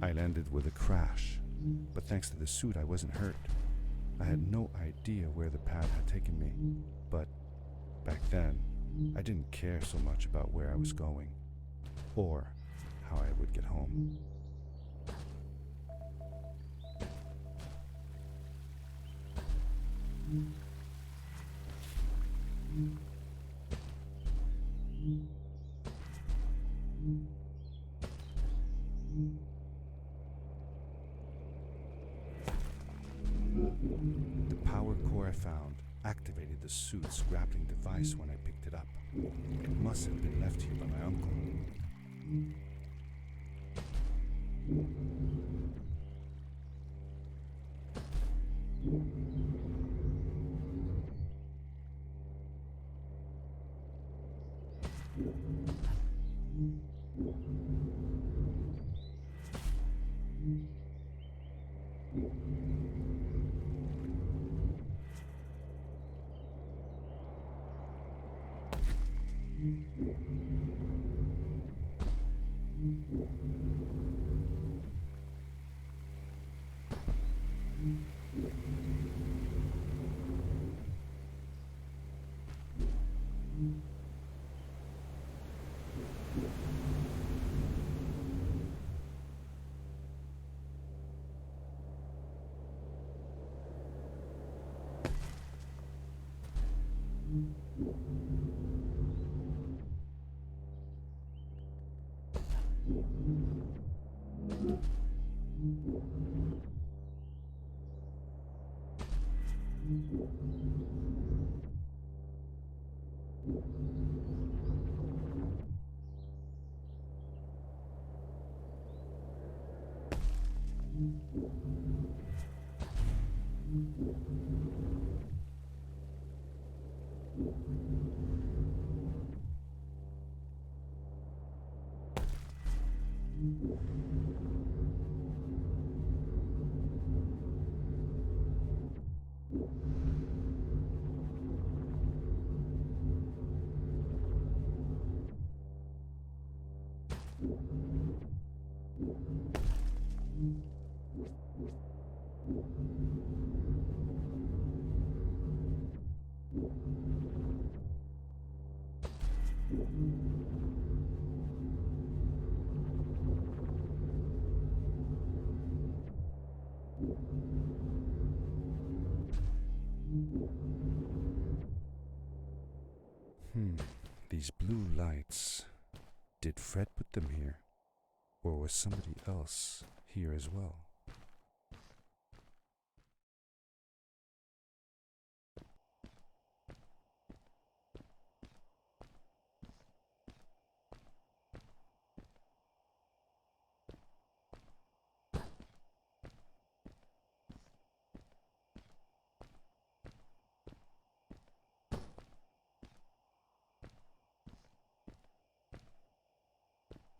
I landed with a crash, but thanks to the suit I wasn't hurt. I had no idea where the pad had taken me, but back then, I didn't care so much about where I was going, or how I would get home. The power core I found activated the suit's grappling device when I picked it up. It must have been left here by my uncle. These blue lights. Did Fred put them here? Or was somebody else here as well?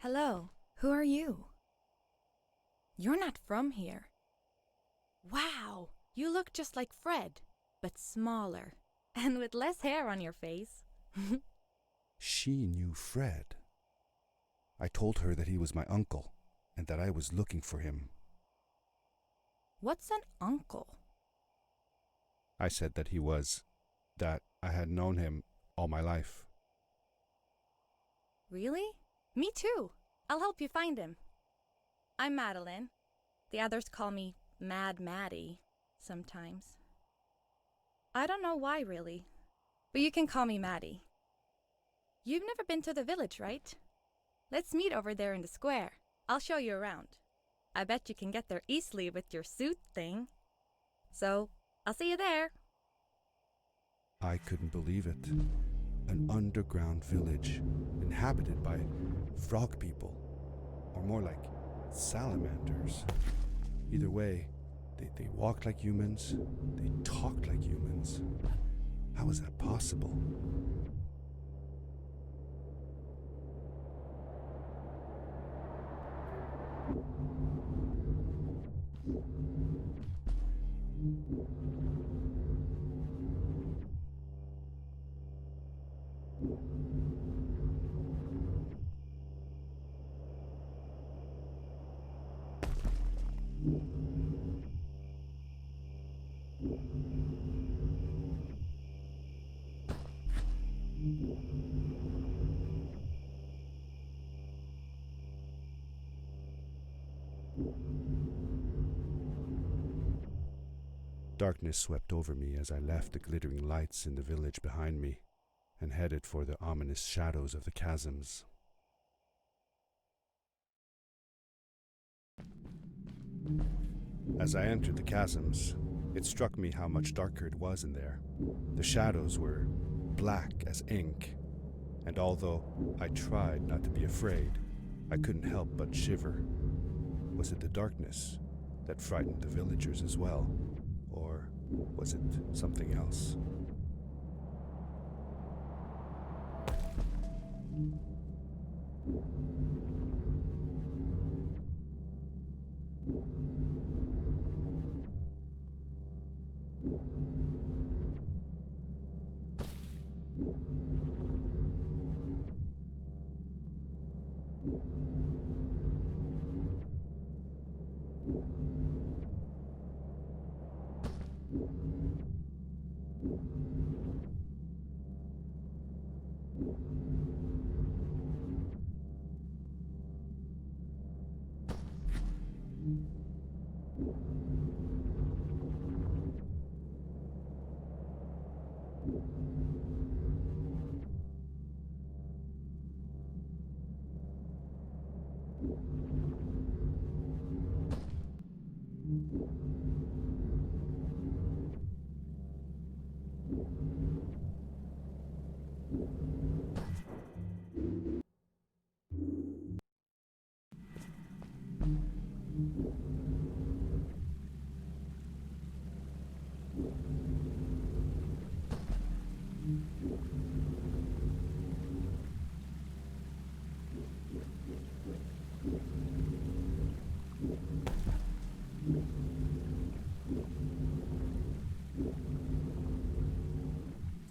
Hello, who are you? You're not from here. Wow, you look just like Fred, but smaller, and with less hair on your face. She knew Fred. I told her that he was my uncle, and that I was looking for him. What's an uncle? I said that that I had known him all my life. Really? Me too. I'll help you find him. I'm Madeline. The others call me Mad Maddie sometimes. I don't know why, really, but you can call me Maddie. You've never been to the village, right? Let's meet over there in the square. I'll show you around. I bet you can get there easily with your suit thing. So, I'll see you there. I couldn't believe it. An underground village, inhabited by frog people, or more like salamanders. Either way, they walked like humans, they talked like humans. How is that possible? Darkness swept over me as I left the glittering lights in the village behind me and headed for the ominous shadows of the chasms. As I entered the chasms, it struck me how much darker it was in there. The shadows were black as ink, and although I tried not to be afraid, I couldn't help but shiver. Was it the darkness that frightened the villagers as well, or was it something else?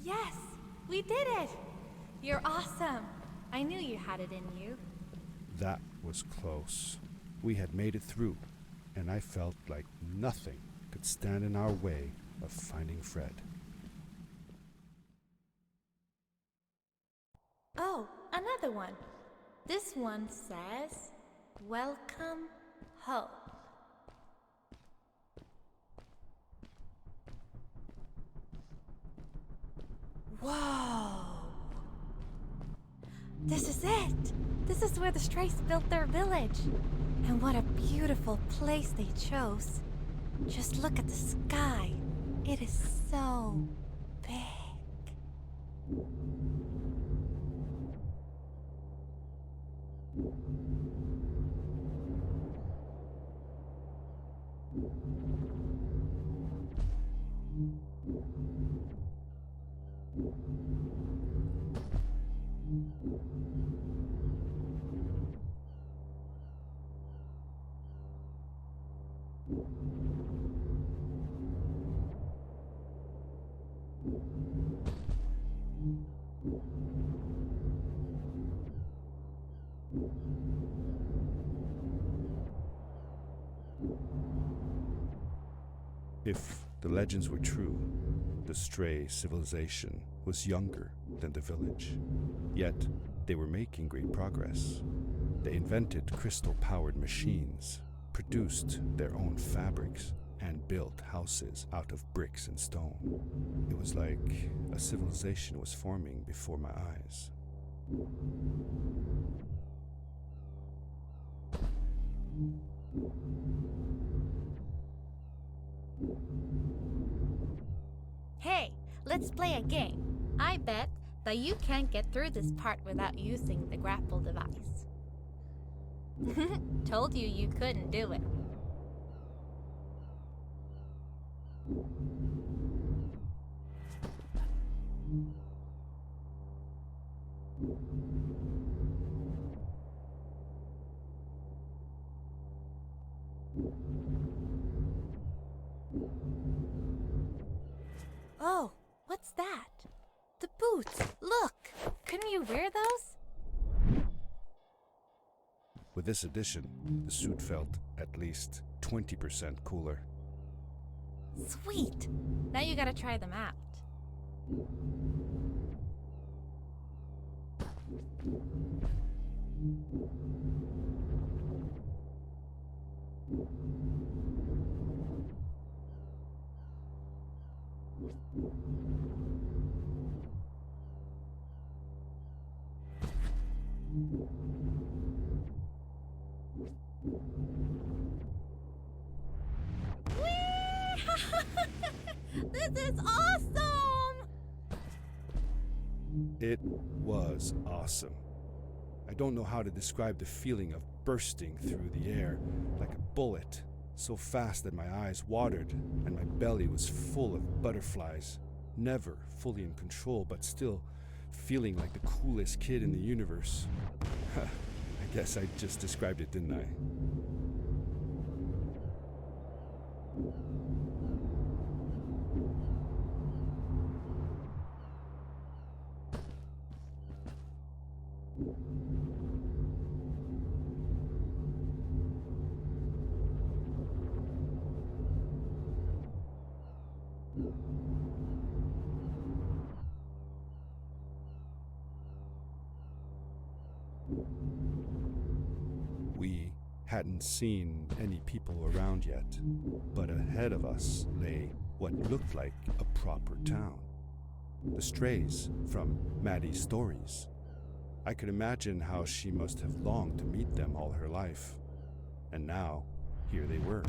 Yes, we did it! You're awesome. I knew you had it in you. That was close. We had made it through, and I felt like nothing could stand in our way of finding Fred. Oh, another one. This one says, "Welcome home." Whoa! This is it! This is where the Strays built their village. And what a beautiful place they chose. Just look at the sky. It is so big. If the legends were true, the Stray civilization was younger than the village. Yet, they were making great progress. They invented crystal-powered machines, produced their own fabrics, and built houses out of bricks and stone. It was like a civilization was forming before my eyes. Hey, let's play a game. I bet that you can't get through this part without using the grapple device. Told you you couldn't do it. Oh, what's that? The boots! Look! Couldn't you wear those? With this addition, the suit felt at least 20% cooler. Sweet! Now you gotta try them out. This is awesome! It was awesome. I don't know how to describe the feeling of bursting through the air like a bullet, so fast that my eyes watered and my belly was full of butterflies, never fully in control, but still feeling like the coolest kid in the universe. I guess I just described it, didn't I? We hadn't seen any people around yet, but ahead of us lay what looked like a proper town. The strays from Maddie's stories. I could imagine how she must have longed to meet them all her life. And now, here they were.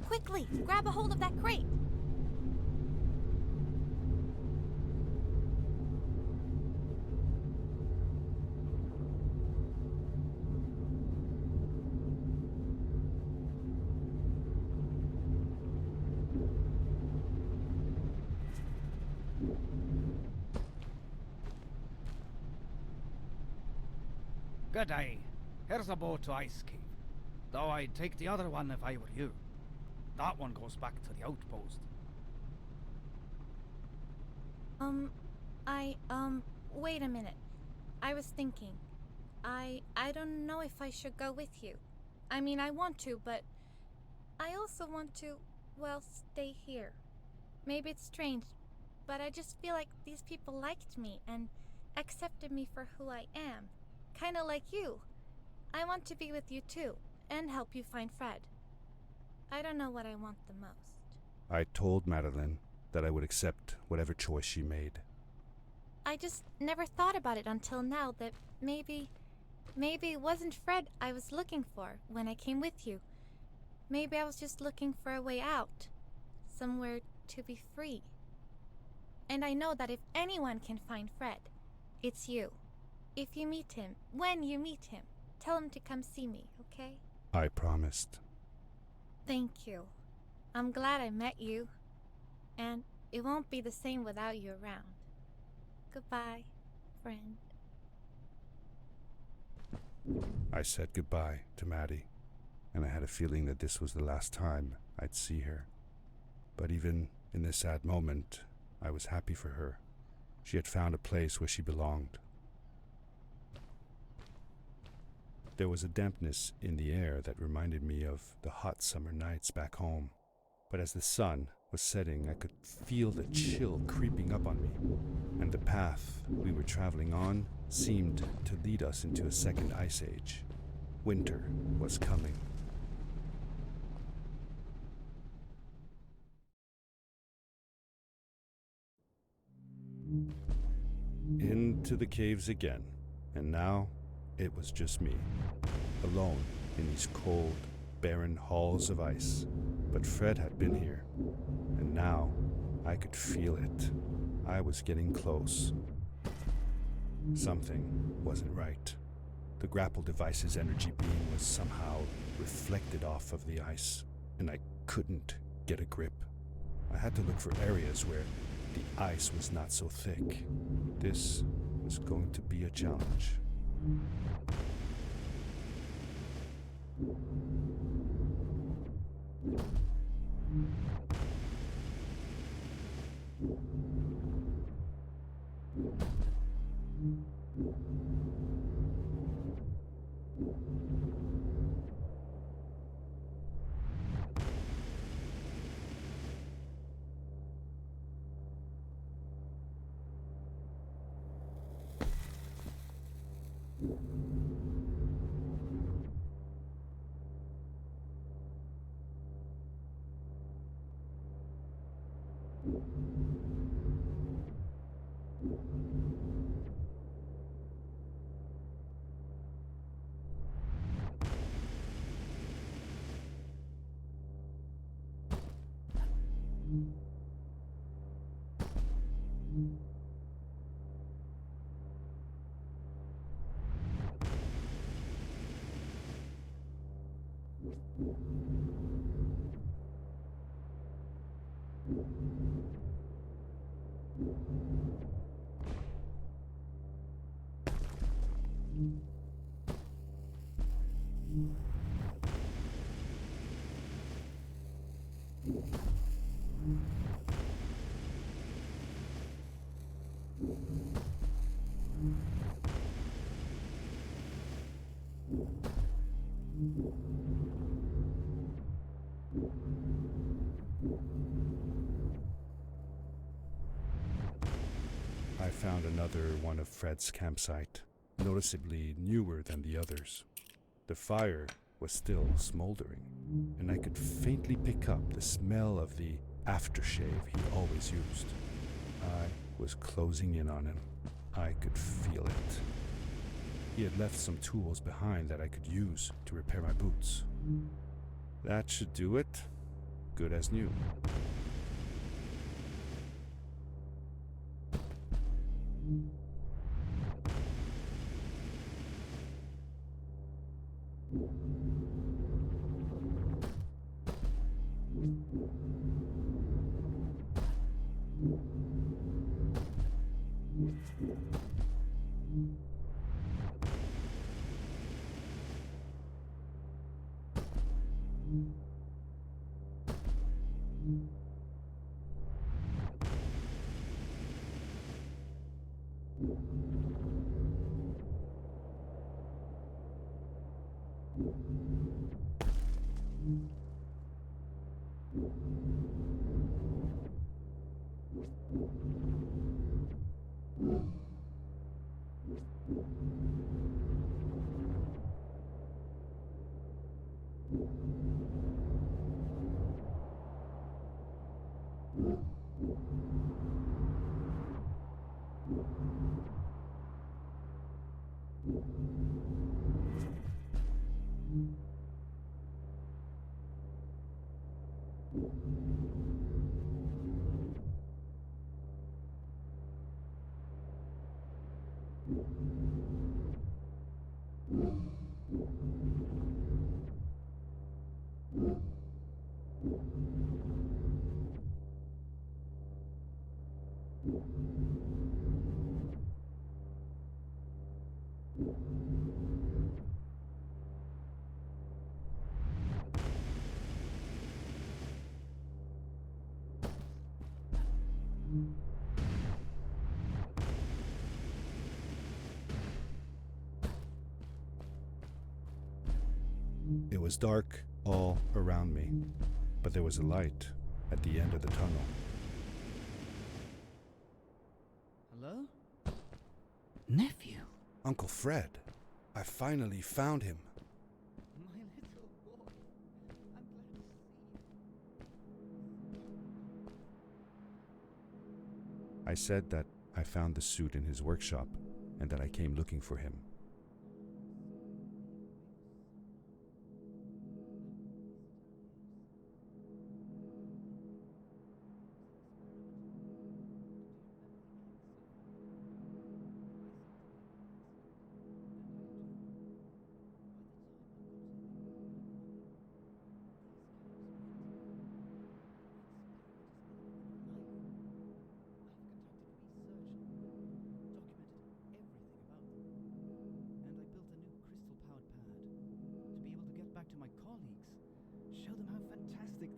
Quickly, grab a hold of that crate. Good day. Here's a boat to Ice Cave. Though I'd take the other one if I were you. That one goes back to the outpost. Wait a minute. I was thinking. I don't know if I should go with you. I mean, I want to, but I also want to, well, stay here. Maybe it's strange, but I just feel like these people liked me and accepted me for who I am. Kinda like you. I want to be with you too, and help you find Fred. I don't know what I want the most. I told Madeline that I would accept whatever choice she made. I just never thought about it until now that maybe it wasn't Fred I was looking for when I came with you. Maybe I was just looking for a way out. Somewhere to be free. And I know that if anyone can find Fred, it's you. If you meet him, when you meet him, tell him to come see me, okay? I promised. Thank you. I'm glad I met you. And it won't be the same without you around. Goodbye, friend. I said goodbye to Maddie, and I had a feeling that this was the last time I'd see her. But even in this sad moment, I was happy for her. She had found a place where she belonged. There was a dampness in the air that reminded me of the hot summer nights back home. But as the sun was setting, I could feel the chill creeping up on me, and the path we were traveling on seemed to lead us into a second ice age. Winter was coming. Into the caves again, and now it was just me. alone in these cold, barren halls of ice. But Fred had been here, and now I could feel it. I was getting close. Something wasn't right. The grapple device's energy beam was somehow reflected off of the ice, and I couldn't get a grip. I had to look for areas where the ice was not so thick. This was going to be a challenge. I found another one of Fred's campsite, noticeably newer than the others. The fire was still smoldering, and I could faintly pick up the smell of the aftershave he always used. I was closing in on him. I could feel it. He had left some tools behind that I could use to repair my boots. That should do it. Good as new. It was dark all around me, but there was a light at the end of the tunnel. Hello? Nephew? Uncle Fred, I finally found him. My little boy. I'm glad to see you. I said that I found the suit in his workshop and that I came looking for him.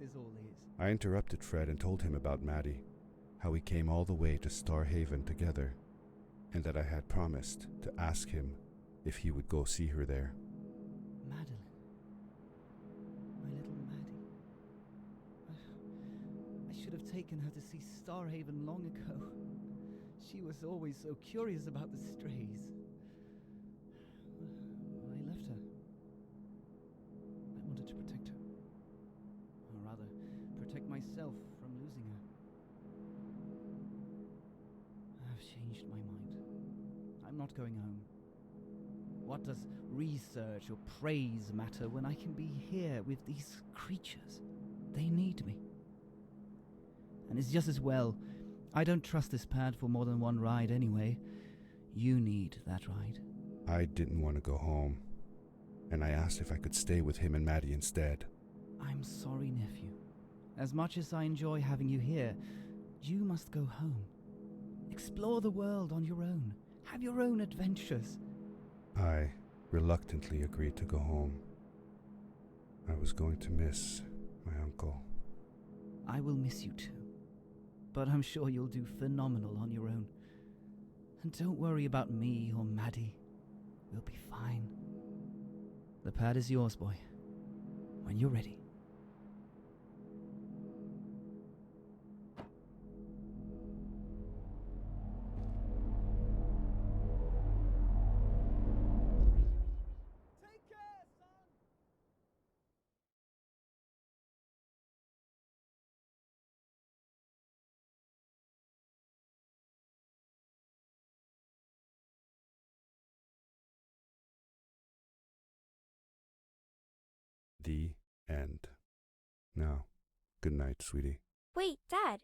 this all is. I interrupted Fred and told him about Maddie, how we came all the way to Starhaven together, and that I had promised to ask him if he would go see her there. Madeline. My little Maddie. I should have taken her to see Starhaven long ago. She was always so curious about the strays. I left her. I wanted to protect her. Or rather, protect myself from losing her. I've changed my mind. I'm not going home. What does research or praise matter when I can be here with these creatures? They need me. And it's just as well. I don't trust this pad for more than one ride anyway. You need that ride. I didn't want to go home, and I asked if I could stay with him and Maddie instead. I'm sorry, nephew. As much as I enjoy having you here, you must go home. Explore the world on your own. Have your own adventures. I reluctantly agreed to go home. I was going to miss my uncle. I will miss you too. But I'm sure you'll do phenomenal on your own. And don't worry about me or Maddie. We'll be fine. The pad is yours, boy. When you're ready. Take care, son! The end. Now, good night, sweetie. Wait, Dad.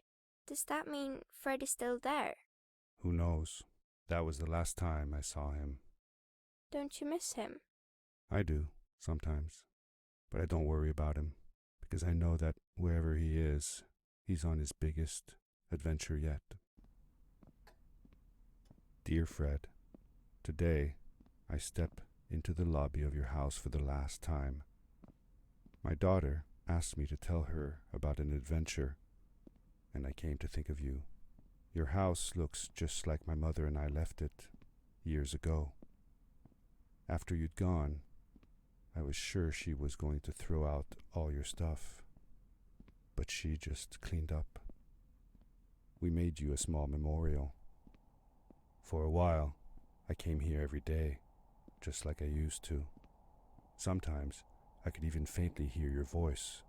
Does that mean Fred is still there? Who knows? That was the last time I saw him. Don't you miss him? I do, sometimes. But I don't worry about him, because I know that wherever he is, he's on his biggest adventure yet. Dear Fred, today I step into the lobby of your house for the last time. My daughter asked me to tell her about an adventure, and I came to think of you. Your house looks just like my mother and I left it years ago. After you'd gone, I was sure she was going to throw out all your stuff, but she just cleaned up. We made you a small memorial. For a while, I came here every day, just like I used to. Sometimes I could even faintly hear your voice,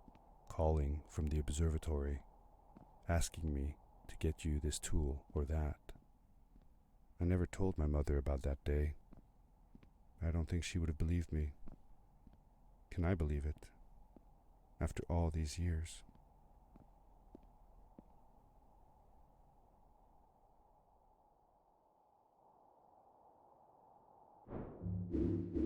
calling from the observatory, asking me to get you this tool or that. I never told my mother about that day. I don't think she would have believed me. Can I believe it? After all these years?